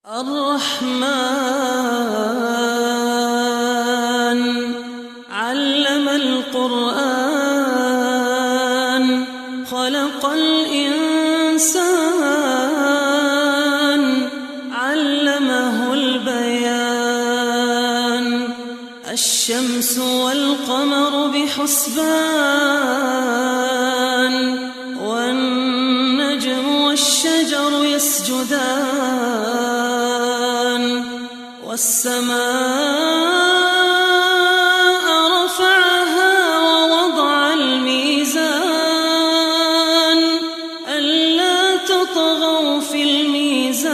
الرحمن علم القرآن خلق الإنسان علمه البيان الشمس والقمر بحسبان والنجم والشجر يسجدان والسماء رفعها ووضع الميزان ألا تطغوا في الميزان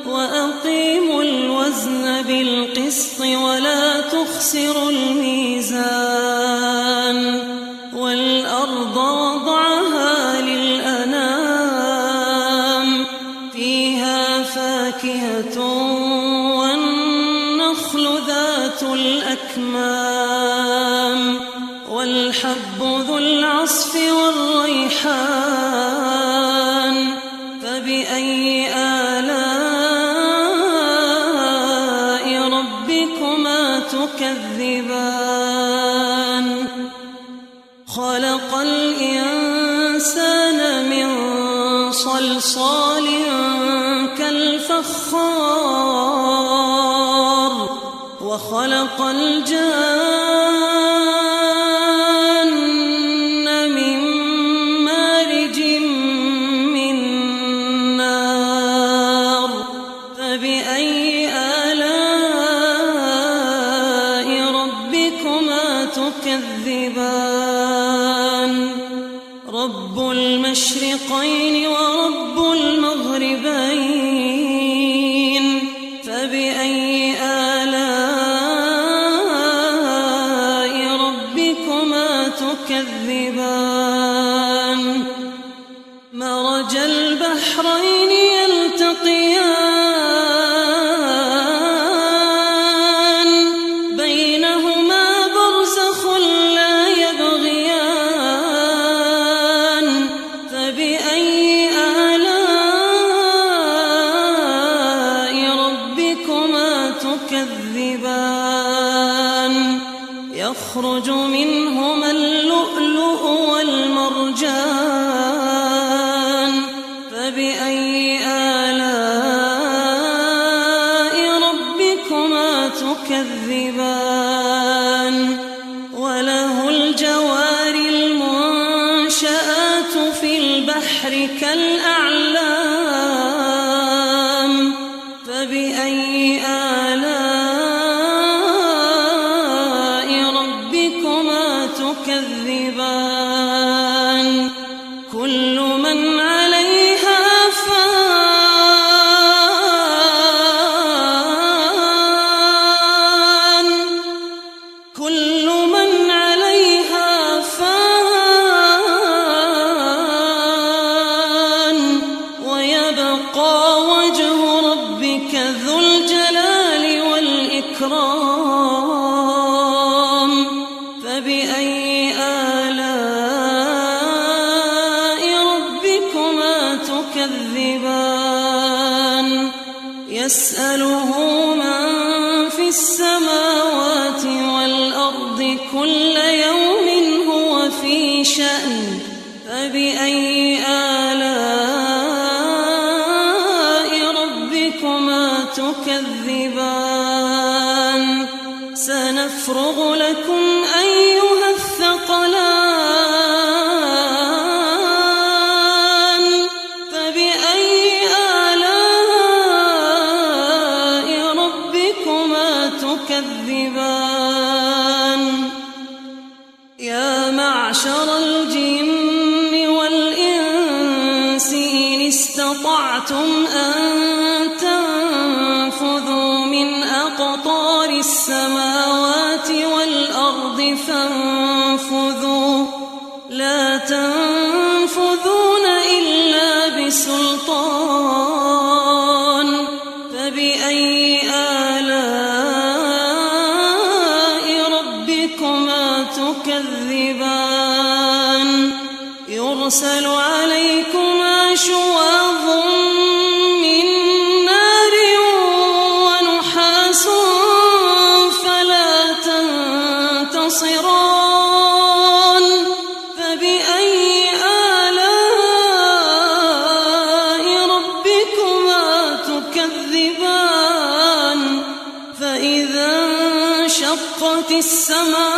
وأقيموا الوزن بالقسط ولا تخسروا الميزان والأرض وضعها للأنام فيها فاكهة والنخل ذات الأكمام والحب ذو العصف والريحان فبأي آلاء ربكما تكذبان خلق الإنسان من صلصال كالفخار وخلق الجان من مارج من نار فبأي آلاء ربكما تكذبان رب المشرقين ورب المغربين فبأي آلاء ربكما تكذبان مرج البحرين يلتقيان بينهما برزخ لا يبغيان فبأي آلاء ربكما تكذبان يخرج منهما اللؤلؤ والمرجان فبأي آلاء ربكما تكذبان وله الجوار المنشآت في البحر كالأعلام فبأي آلاء ربكما تكذبان كل من عليها فان كل من عليها فان ويبقى وجه ربك ذو الجلال والإكرام فبأي آلاء ربكما تكذبان يسأله من في السماوات والأرض كل يوم هو في شأن فبأي آلاء ربكما تكذبان سنفرغ لكم أيها الثقلان فبأي آلاء ربكما تكذبان يا معشر الجن والإنس إن استطعتم أن تنفذوا من أقطار السماوات والأرض فانفذوا لا تنفذون إلا بسلطان فبأي آلاء ربكما تكذبان يرسل عليكما شواظ السماء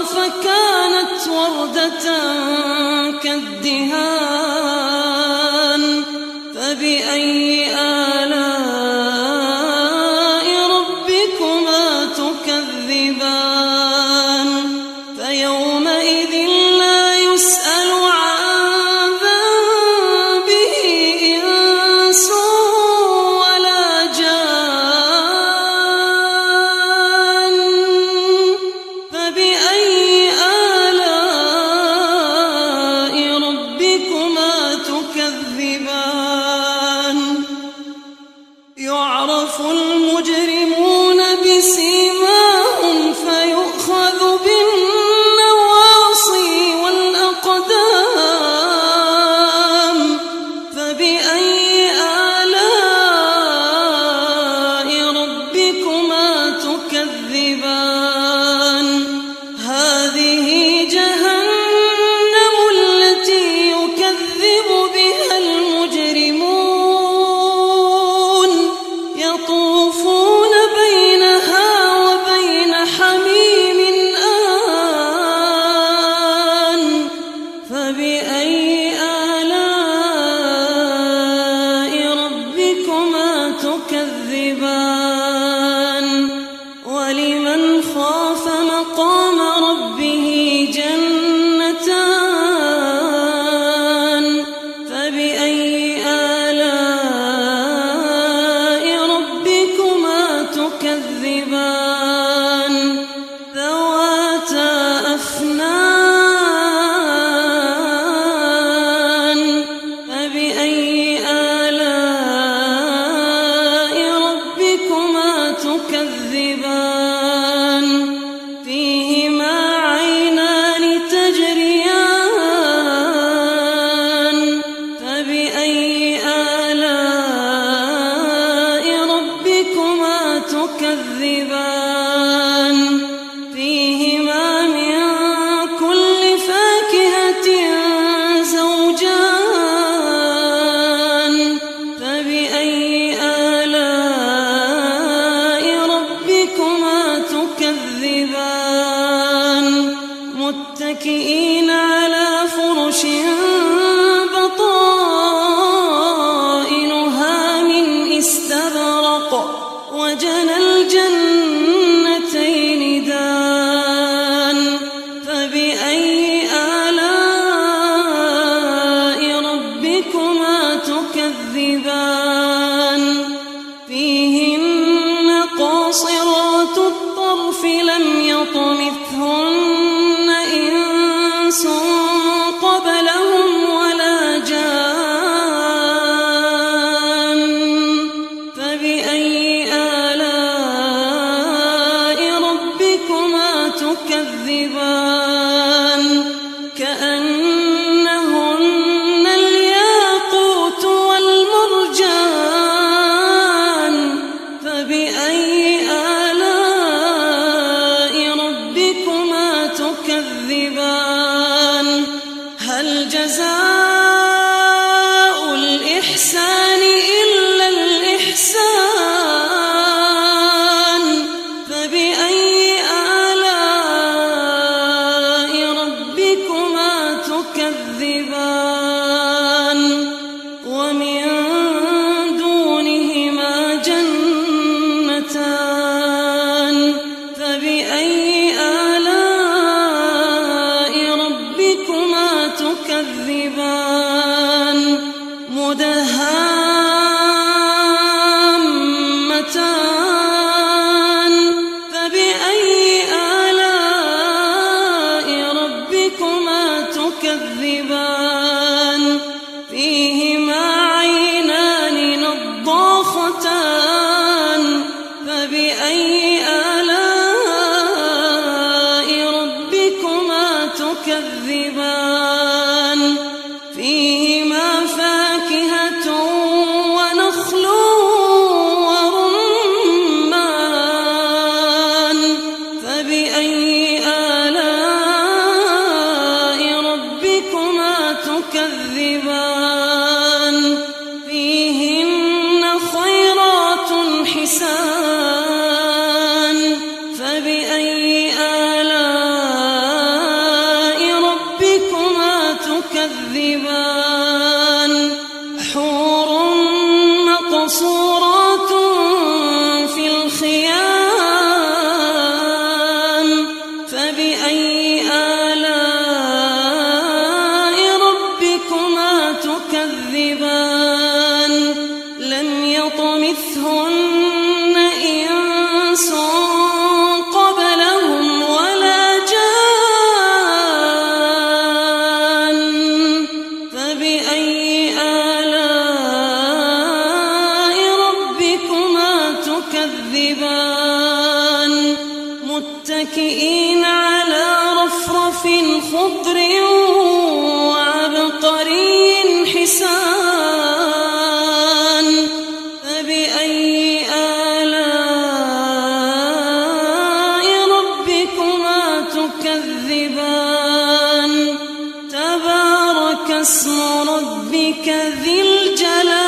فكانت وردة كالدهان فبأي آلاء ربكما تكذبان فيومئذ لا يسأل عن ذنبه إنس ولا جان فبأي آلاء ربكما تكذبان يعرف المجرمون بسيماهم فيؤخذ بالنواصي والأقدام فبأي آلاء ربكما تكذبان هذه جهنم التي يكذب بها المجرمون يطوفون بينها وبين حميم آن فبأي آلاء ربكما تكذبان ولمن خاف مقام ربه جنتان فبأي آلاء ربكما تكذبان ذواتا أفنان فبأي آلاء ربكما تكذبان فيهما عينان تجريان فبأي آلاء ربكما تكذبان فيهما من كل فاكهة زوجان فبأي آلاء ربكما تكذبان متكئين على فرش بطائنها من استبرق وجنى الجنتين دان فبأي آلاء ربكما تكذبان فيهن قاصرات الطرف لم يطمثهن إنس قبلهم ولا جان فبأي آلاء ربكما تكذبان كأنهن الياقوت والمرجان فبأي آلاء ربكما تكذبان هل جزاء الإحسان إلا الإحسان فبأي آلاء ربكما تكذبان ومن دونهما جنتان فبأي آلاء ربكما تكذبان مدهامتان فبأي آلاء ربكما تكذبان فيهما عينان نضاختان فبأي آلاء ربكما تكذبان فيهما فاكهة ونخل ورمان فبأي آلاء ربكما تكذبان فيهن خيرات حسان فبأي آلاء ربكما تكذبان لم يطمثهن إنس قبلهم ولا جان فبأي آلاء ربكما تكذبان متكئين على رفرف خضر وعبقري حسان فبأي آلاء ربكما تكذبان تبارك اسم ربك ذي الجلال